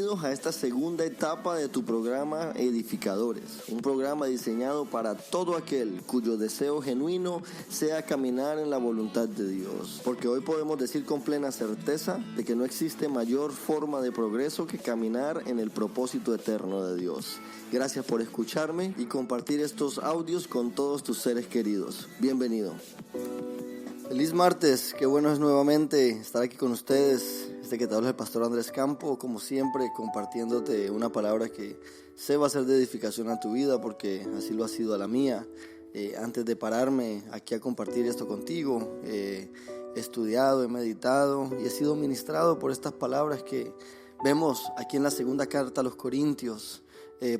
bienvenidos a esta segunda etapa de tu programa Edificadores, un programa diseñado para todo aquel cuyo deseo genuino sea caminar en la voluntad de Dios, porque hoy podemos decir con plena certeza de que no existe mayor forma de progreso que caminar en el propósito eterno de Dios. Gracias por escucharme y compartir estos audios con todos tus seres queridos. Bienvenido. Feliz martes, qué bueno es nuevamente estar aquí con ustedes. Que te habla el pastor Andrés Campo, como siempre compartiéndote una palabra que sé va a ser de edificación a tu vida, porque así lo ha sido a la mía. Antes de pararme aquí a compartir esto contigo, he estudiado, he meditado y he sido ministrado por estas palabras que vemos aquí en la segunda carta a los Corintios,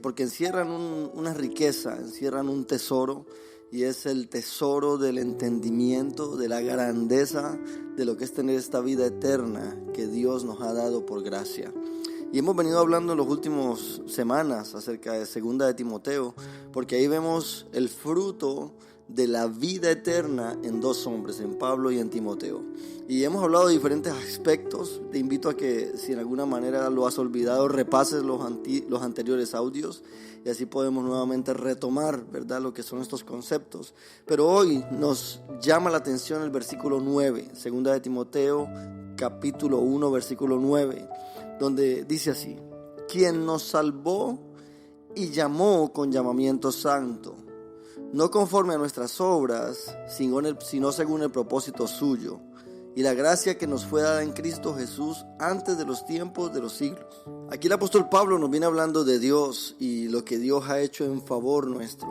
porque encierran una riqueza, encierran un tesoro. Y es el tesoro del entendimiento, de la grandeza de lo que es tener esta vida eterna que Dios nos ha dado por gracia. Y hemos venido hablando en las últimas semanas acerca de 2 de Timoteo, porque ahí vemos el fruto de la vida eterna en dos hombres, en Pablo y en Timoteo. Y hemos hablado de diferentes aspectos. Te invito a que, si en alguna manera lo has olvidado, repases los anteriores audios y así podemos nuevamente retomar, ¿verdad?, lo que son estos conceptos. Pero hoy nos llama la atención el versículo 9, 2 de Timoteo, capítulo 1, versículo 9, donde dice así: quien nos salvó y llamó con llamamiento santo, no conforme a nuestras obras, sino según el propósito suyo, y la gracia que nos fue dada en Cristo Jesús antes de los tiempos de los siglos. Aquí el apóstol Pablo nos viene hablando de Dios y lo que Dios ha hecho en favor nuestro.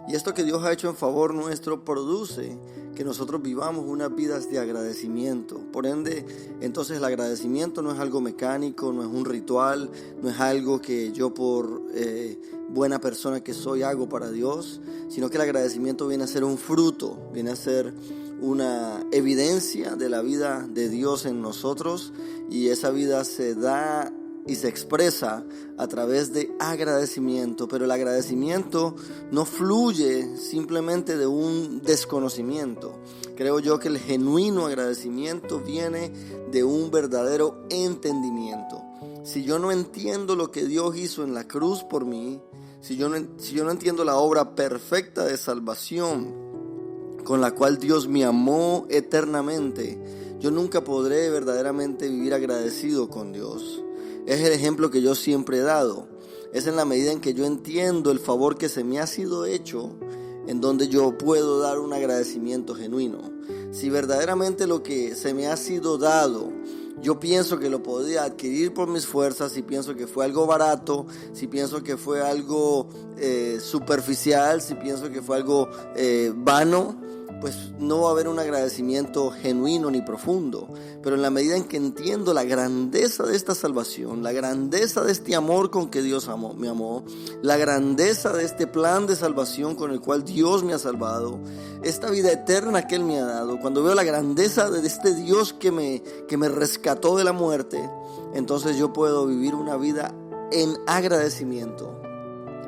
Y esto que Dios ha hecho en favor nuestro produce que nosotros vivamos unas vidas de agradecimiento. Por ende, entonces el agradecimiento no es algo mecánico, no es un ritual, no es algo que yo por buena persona que soy hago para Dios, sino que el agradecimiento viene a ser un fruto, viene a ser una evidencia de la vida de Dios en nosotros, y esa vida se da y se expresa a través de agradecimiento. Pero el agradecimiento no fluye simplemente de un desconocimiento. Creo yo que el genuino agradecimiento viene de un verdadero entendimiento. Si yo no entiendo lo que Dios hizo en la cruz por mí, si yo no entiendo la obra perfecta de salvación con la cual Dios me amó eternamente, yo nunca podré verdaderamente vivir agradecido con Dios. Es el ejemplo que yo siempre he dado. Es en la medida en que yo entiendo el favor que se me ha sido hecho, en donde yo puedo dar un agradecimiento genuino. Si verdaderamente lo que se me ha sido dado, yo pienso que lo podía adquirir por mis fuerzas, si pienso que fue algo barato, si pienso que fue algo superficial, si pienso que fue algo vano, pues no va a haber un agradecimiento genuino ni profundo. Pero en la medida en que entiendo la grandeza de esta salvación, la grandeza de este amor con que Dios me amó, la grandeza de este plan de salvación con el cual Dios me ha salvado, esta vida eterna que Él me ha dado, cuando veo la grandeza de este Dios que me rescató de la muerte, entonces yo puedo vivir una vida en agradecimiento.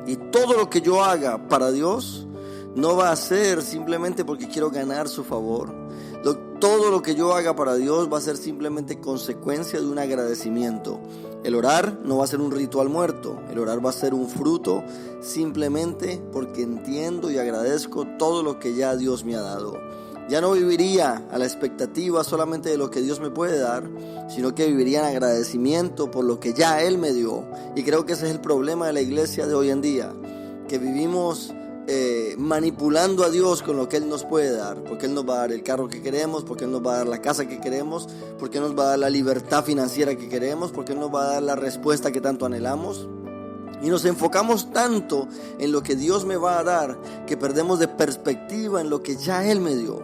Y todo lo que yo haga para Dios no va a ser simplemente porque quiero ganar su favor. Todo lo que yo haga para Dios va a ser simplemente consecuencia de un agradecimiento. El orar no va a ser un ritual muerto. El orar va a ser un fruto simplemente porque entiendo y agradezco todo lo que ya Dios me ha dado. Ya no viviría a la expectativa solamente de lo que Dios me puede dar, sino que viviría en agradecimiento por lo que ya Él me dio. Y creo que ese es el problema de la iglesia de hoy en día, que vivimos manipulando a Dios con lo que Él nos puede dar, porque Él nos va a dar el carro que queremos, porque Él nos va a dar la casa que queremos, porque Él nos va a dar la libertad financiera que queremos, porque Él nos va a dar la respuesta que tanto anhelamos. Y nos enfocamos tanto en lo que Dios me va a dar que perdemos de perspectiva en lo que ya Él me dio.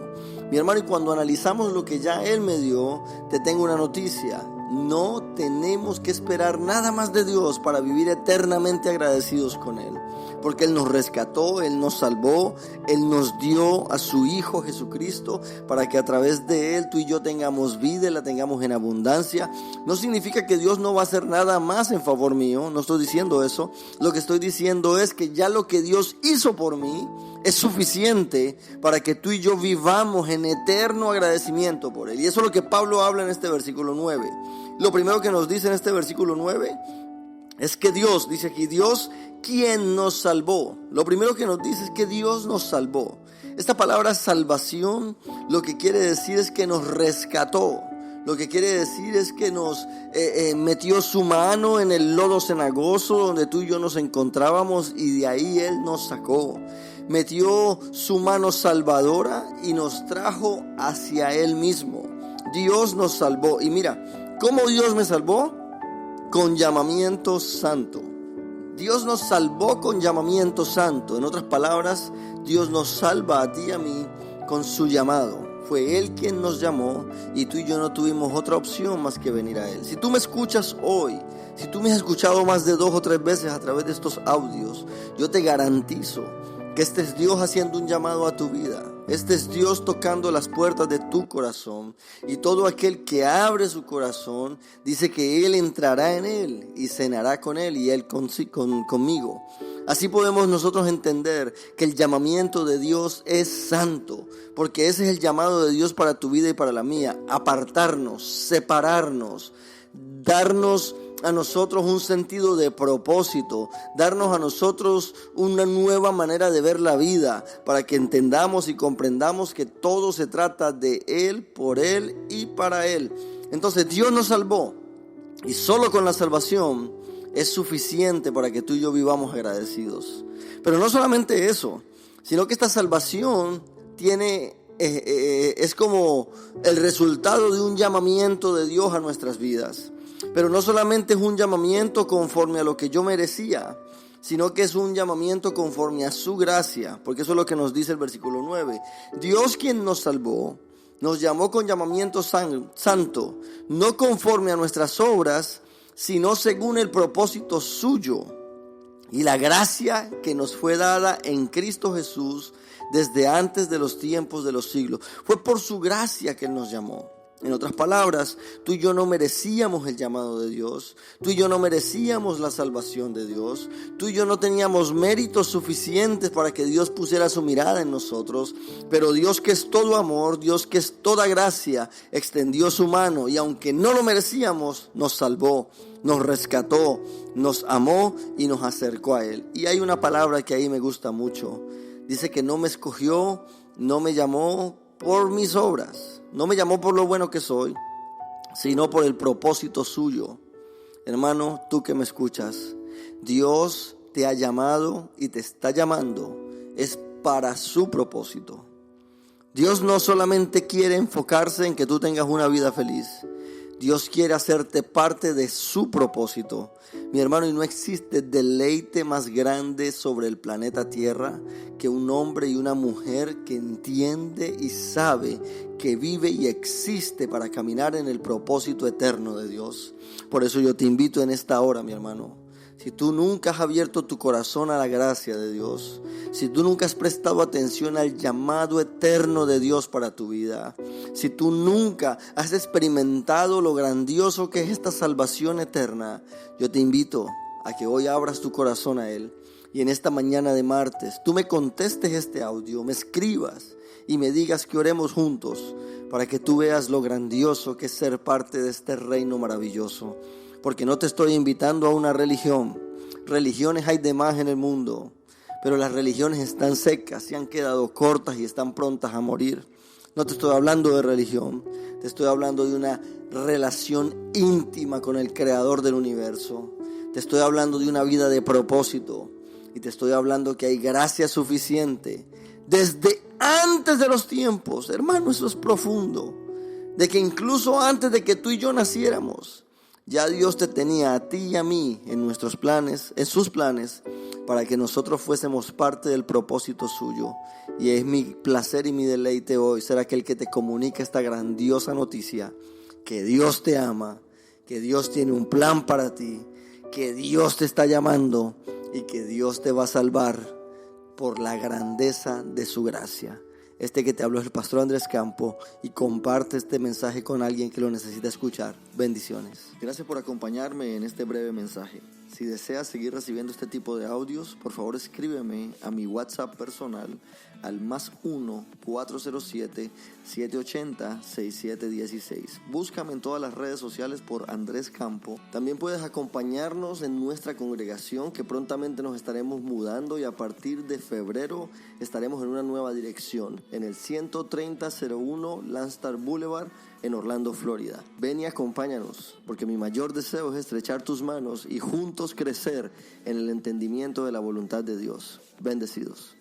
Mi hermano, y cuando analizamos lo que ya Él me dio, te tengo una noticia: no tenemos que esperar nada más de Dios para vivir eternamente agradecidos con Él. Porque Él nos rescató, Él nos salvó, Él nos dio a su Hijo Jesucristo para que a través de Él tú y yo tengamos vida y la tengamos en abundancia. No significa que Dios no va a hacer nada más en favor mío, no estoy diciendo eso. Lo que estoy diciendo es que ya lo que Dios hizo por mí es suficiente para que tú y yo vivamos en eterno agradecimiento por Él. Y eso es lo que Pablo habla en este versículo 9. Lo primero que nos dice en este versículo 9 es que Dios, dice aquí, Dios quien nos salvó. Lo primero que nos dice es que Dios nos salvó. Esta palabra salvación lo que quiere decir es que nos rescató. Lo que quiere decir es que nos metió su mano en el lodo cenagoso donde tú y yo nos encontrábamos y de ahí Él nos sacó. Metió su mano salvadora y nos trajo hacia Él mismo. Dios nos salvó. Y mira, ¿cómo Dios me salvó? Con llamamiento santo. Dios nos salvó con llamamiento santo. En otras palabras, Dios nos salva a ti y a mí con su llamado. Fue Él quien nos llamó y tú y yo no tuvimos otra opción más que venir a Él. Si tú me escuchas hoy, si tú me has escuchado más de 2 o 3 veces a través de estos audios, yo te garantizo que este es Dios haciendo un llamado a tu vida. Este es Dios tocando las puertas de tu corazón. Y todo aquel que abre su corazón dice que Él entrará en él y cenará con Él y Él conmigo. Así podemos nosotros entender que el llamamiento de Dios es santo, porque ese es el llamado de Dios para tu vida y para la mía. Apartarnos, separarnos, darnos a nosotros un sentido de propósito, darnos a nosotros una nueva manera de ver la vida, para que entendamos y comprendamos que todo se trata de Él, por Él y para Él. Entonces Dios nos salvó y solo con la salvación es suficiente para que tú y yo vivamos agradecidos. Pero no solamente eso, sino que esta salvación es como el resultado de un llamamiento de Dios a nuestras vidas. Pero no solamente es un llamamiento conforme a lo que yo merecía, sino que es un llamamiento conforme a su gracia, porque eso es lo que nos dice el versículo 9. Dios quien nos salvó, nos llamó con llamamiento santo, no conforme a nuestras obras, sino según el propósito suyo y la gracia que nos fue dada en Cristo Jesús desde antes de los tiempos de los siglos. Fue por su gracia que Él nos llamó. En otras palabras, tú y yo no merecíamos el llamado de Dios, tú y yo no merecíamos la salvación de Dios, tú y yo no teníamos méritos suficientes para que Dios pusiera su mirada en nosotros, pero Dios, que es todo amor, Dios que es toda gracia, extendió su mano y aunque no lo merecíamos, nos salvó, nos rescató, nos amó y nos acercó a Él. Y hay una palabra que ahí me gusta mucho, dice que no me escogió, no me llamó por mis obras. No me llamó por lo bueno que soy, sino por el propósito suyo. Hermano, tú que me escuchas, Dios te ha llamado y te está llamando. Es para su propósito. Dios no solamente quiere enfocarse en que tú tengas una vida feliz. Dios quiere hacerte parte de su propósito. Mi hermano, y no existe deleite más grande sobre el planeta Tierra que un hombre y una mujer que entiende y sabe que vive y existe para caminar en el propósito eterno de Dios. Por eso yo te invito en esta hora, mi hermano. Si tú nunca has abierto tu corazón a la gracia de Dios, si tú nunca has prestado atención al llamado eterno de Dios para tu vida, si tú nunca has experimentado lo grandioso que es esta salvación eterna, yo te invito a que hoy abras tu corazón a Él y en esta mañana de martes tú me contestes este audio, me escribas y me digas que oremos juntos para que tú veas lo grandioso que es ser parte de este reino maravilloso. Porque no te estoy invitando a una religión. Religiones hay de más en el mundo, pero las religiones están secas, se han quedado cortas y están prontas a morir. No te estoy hablando de religión, te estoy hablando de una relación íntima con el Creador del universo. Te estoy hablando de una vida de propósito y te estoy hablando que hay gracia suficiente desde antes de los tiempos. Hermano, eso es profundo. De que incluso antes de que tú y yo naciéramos, ya Dios te tenía a ti y a mí en nuestros planes, en sus planes, para que nosotros fuésemos parte del propósito suyo. Y es mi placer y mi deleite hoy ser aquel que te comunica esta grandiosa noticia, que Dios te ama, que Dios tiene un plan para ti, que Dios te está llamando y que Dios te va a salvar por la grandeza de su gracia. Este que te habló es el pastor Andrés Campo y comparte este mensaje con alguien que lo necesita escuchar. Bendiciones. Gracias por acompañarme en este breve mensaje. Si deseas seguir recibiendo este tipo de audios, por favor escríbeme a mi WhatsApp personal al +1 407 780 6716. Búscame en todas las redes sociales por Andrés Campo. También puedes acompañarnos en nuestra congregación, que prontamente nos estaremos mudando, y a partir de febrero estaremos en una nueva dirección, en el 13001 Landstar Boulevard en Orlando, Florida. Ven y acompáñanos, porque mi mayor deseo es estrechar tus manos y juntos crecer en el entendimiento de la voluntad de Dios. Bendecidos.